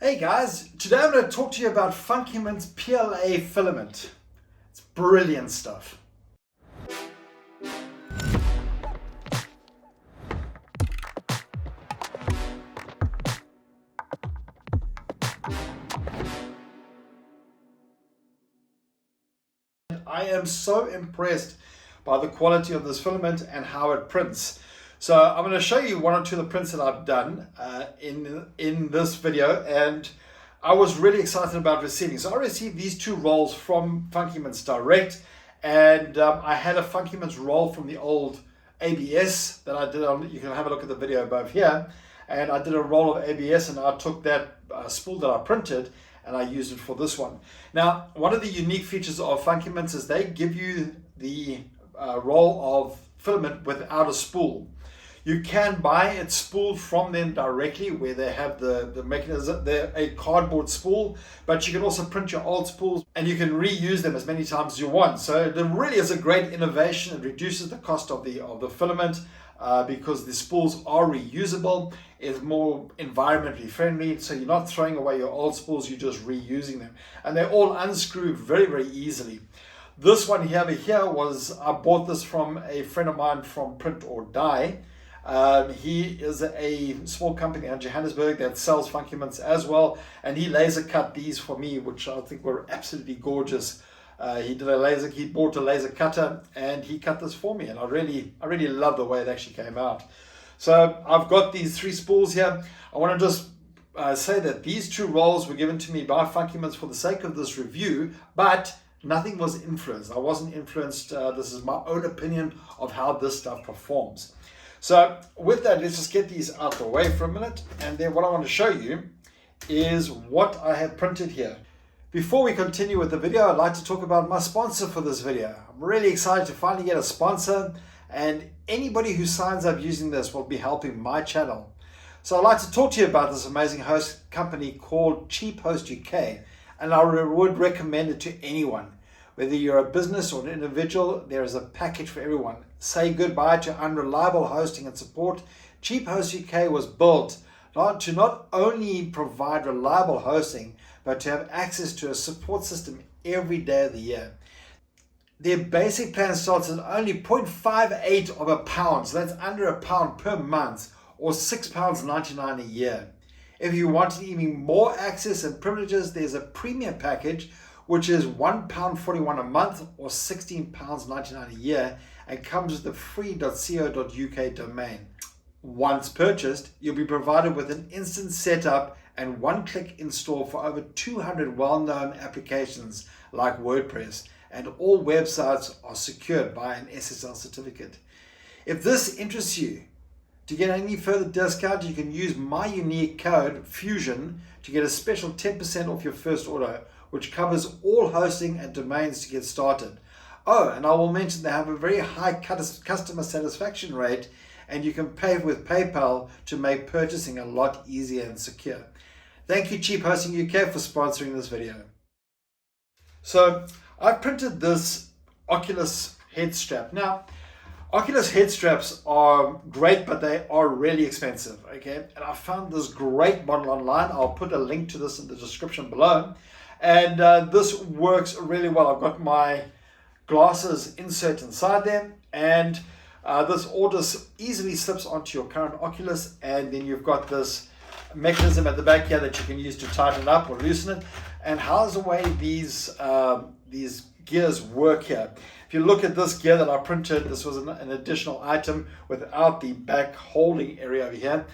Hey guys, today I'm going to talk to you about FUNKIMENT PLA filament. It's brilliant stuff. I am so impressed by the quality of this filament and how it prints. So I'm going to show you one or two of the prints that I've done in this video, and I was really excited about receiving. So I received these two rolls from FUNKIMENT direct, and I had a FUNKIMENT roll from the old ABS that I did on. You can have a look at the video above here, and I did a roll of ABS, and I took that spool that I printed and I used it for this one. Now, one of the unique features of FUNKIMENT is they give you the roll of filament without a spool. You can buy it spooled from them directly, where they have the mechanism, they're a cardboard spool, but you can also print your old spools and you can reuse them as many times as you want. So it really is a great innovation. It reduces the cost of the filament because the spools are reusable. It's more environmentally friendly, so you're not throwing away your old spools, you're just reusing them. And they all unscrew very, very easily. This one here was, I bought this from a friend of mine from Print or Die. He is a small company in Johannesburg that sells FUNKIMENTs as well, and he laser cut these for me, which I think were absolutely gorgeous. He bought a laser cutter and he cut this for me, and I really love the way it actually came out. So I've got these three spools here. I want to just say that these two rolls were given to me by FUNKIMENT for the sake of this review, but nothing was influenced. I wasn't influenced. This is my own opinion of how this stuff performs. So with that, let's just get these out the way for a minute. And then what I want to show you is what I have printed here. Before we continue with the video, I'd like to talk about my sponsor for this video. I'm really excited to finally get a sponsor, and anybody who signs up using this will be helping my channel. So I'd like to talk to you about this amazing host company called Cheap Host UK, and I would recommend it to anyone. Whether you're a business or an individual, there is a package for everyone. Say goodbye to unreliable hosting and support. Cheap Host UK was built to not only provide reliable hosting, but to have access to a support system every day of the year. Their basic plan starts at only 0.58 of a pound, so that's under a pound per month, or £6.99 a year. If you want even more access and privileges, there's a premium package, which is £1.41 a month or £16.99 a year, and comes with the free .co.uk domain. Once purchased, you'll be provided with an instant setup and one-click install for over 200 well-known applications like WordPress, and all websites are secured by an SSL certificate. If this interests you, to get any further discount, you can use my unique code FUSION to get a special 10% off your first order, which covers all hosting and domains to get started. Oh, and I will mention they have a very high customer satisfaction rate, and you can pay with PayPal to make purchasing a lot easier and secure. Thank you, Cheap Hosting UK, for sponsoring this video. So I printed this Oculus head strap. Now, Oculus head straps are great, but they are really expensive, okay? And I found this great model online. I'll put a link to this in the description below. And this works really well. I've got my glasses insert inside there, and this all just easily slips onto your current Oculus, and then you've got this mechanism at the back here that you can use to tighten it up or loosen it. And how's the way these gears work here? If you look at this gear that I printed, this was an additional item without the back holding area over here.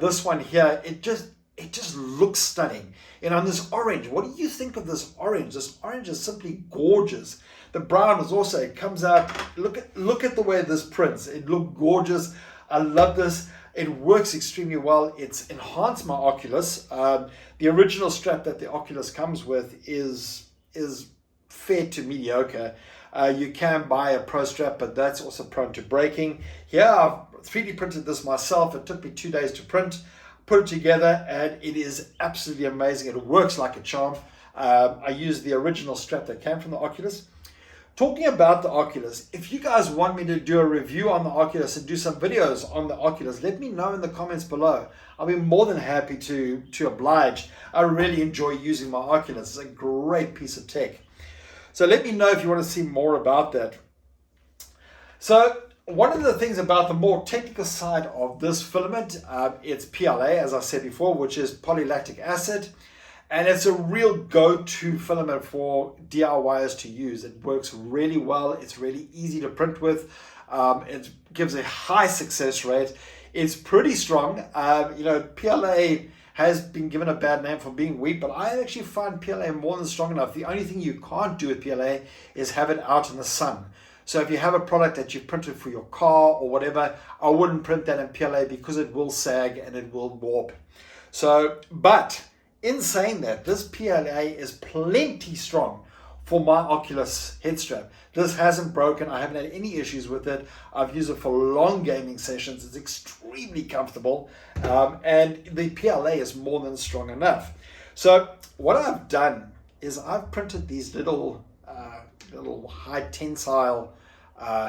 This one here, it just looks stunning. And on this orange, what do you think of this orange? This orange is simply gorgeous. The brown is also, it comes out, look at the way this prints. It looks gorgeous. I love this. It works extremely well. It's enhanced my Oculus. The original strap that the Oculus comes with is fair to mediocre. You can buy a Pro strap, but that's also prone to breaking. Here, I've 3D printed this myself. It took me 2 days to print. Put it together, and it is absolutely amazing. It works like a charm. I used the original strap that came from the Oculus. Talking about the Oculus, if you guys want me to do a review on the Oculus and do some videos on the Oculus, let me know in the comments below. I'll be more than happy to oblige. I really enjoy using my Oculus. It's a great piece of tech. So let me know if you want to see more about that. So one of the things about the more technical side of this filament, it's PLA, as I said before, which is polylactic acid. And it's a real go-to filament for DIYers to use. It works really well. It's really easy to print with. It gives a high success rate. It's pretty strong. PLA has been given a bad name for being weak, but I actually find PLA more than strong enough. The only thing you can't do with PLA is have it out in the sun. So if you have a product that you've printed for your car or whatever, I wouldn't print that in PLA because it will sag and it will warp. But in saying that, this PLA is plenty strong for my Oculus head strap. This hasn't broken. I haven't had any issues with it. I've used it for long gaming sessions. It's extremely comfortable. And the PLA is more than strong enough. So what I've done is I've printed these little high tensile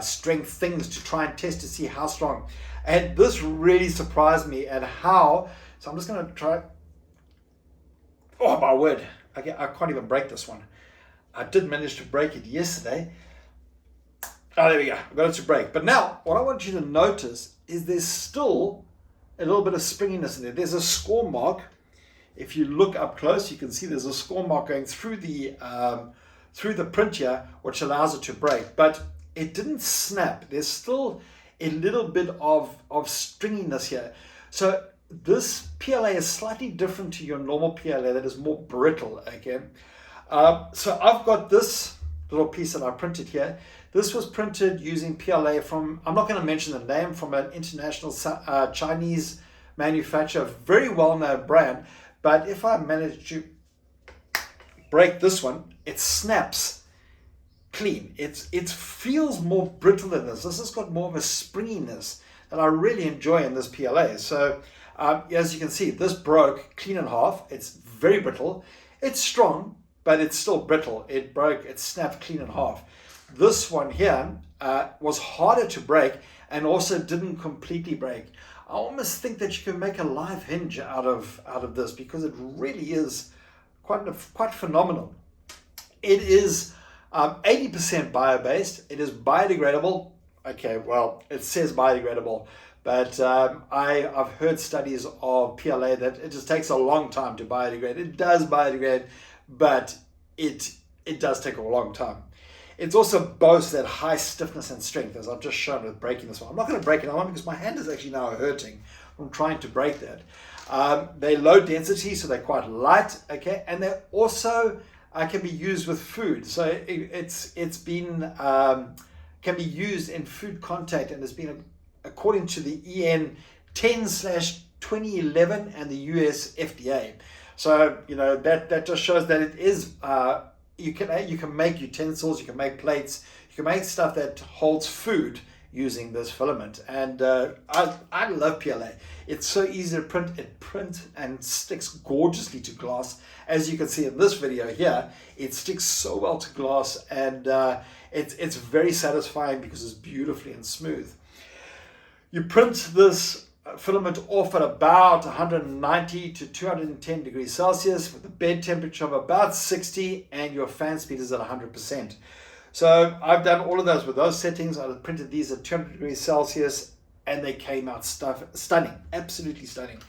strength things to try and test to see how strong. And this really surprised me at how, so I'm just going to try. Oh my word, I can't even break this one. I did manage to break it yesterday. Oh, there we go, I got it to break. But now, what I want you to notice is there's still a little bit of springiness in there. There's a score mark. If you look up close, you can see there's a score mark going through the print here, which allows it to break. But it didn't snap. There's still a little bit of stringiness here. So this PLA is slightly different to your normal PLA that is more brittle, okay? So I've got this little piece that I printed here. This was printed using PLA from, I'm not going to mention the name, from an international Chinese manufacturer, very well-known brand. But if I manage to break this one, it snaps clean. It feels more brittle than this. This has got more of a springiness that I really enjoy in this PLA. So as you can see, this broke clean in half. It's very brittle. It's strong, but it's still brittle. It broke, it snapped clean in half. This one here was harder to break and also didn't completely break. I almost think that you can make a live hinge out of this because it really is quite phenomenal. It is 80% bio-based. It is biodegradable. Okay, well, it says biodegradable, but I've heard studies of PLA that it just takes a long time to biodegrade. It does biodegrade, but it does take a long time. It also boasts that high stiffness and strength, as I've just shown with breaking this one. I'm not going to break it on because my hand is actually now hurting from trying to break that. They're low density, so they're quite light, okay, and they also can be used with food. So it's been can be used in food contact, and it's been, according to the EN 10/2011 and the US FDA. So that just shows that it is. You can make utensils, you can make plates, you can make stuff that holds food using this filament. And I love PLA. It's so easy to print. It prints and sticks gorgeously to glass. As you can see in this video here, it sticks so well to glass, and it's very satisfying because it's beautifully and smooth. You print this filament off at about 190 to 210 degrees Celsius with a bed temperature of about 60 and your fan speed is at 100%. So I've done all of those with those settings. I printed these at 200 degrees Celsius and they came out stunning, absolutely stunning.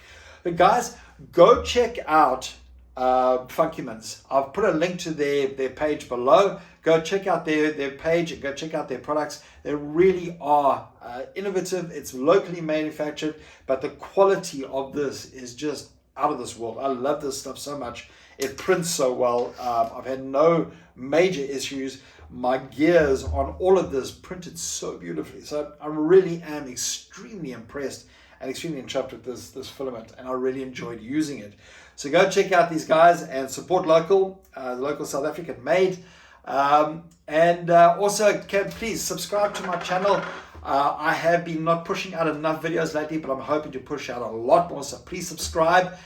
But guys, go check out FUNKIMENT. I've put a link to their page below. Go check out their page and go check out their products. They really are innovative. It's locally manufactured, but the quality of this is just out of this world. I love this stuff so much. It prints so well. I've had no major issues. My gears on all of this printed so beautifully. So I really am extremely impressed and extremely entrapped with this filament, and I really enjoyed using it. So go check out these guys and support local, the local South African made. And also please subscribe to my channel. I have been not pushing out enough videos lately, but I'm hoping to push out a lot more. So please subscribe,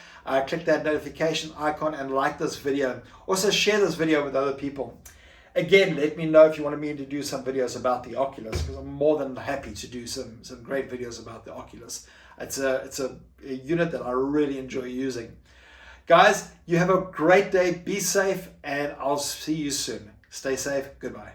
click that notification icon and like this video. Also share this video with other people. Again, let me know if you want me to do some videos about the Oculus, because I'm more than happy to do some great videos about the Oculus. It's a unit that I really enjoy using. Guys, you have a great day. Be safe, and I'll see you soon. Stay safe. Goodbye.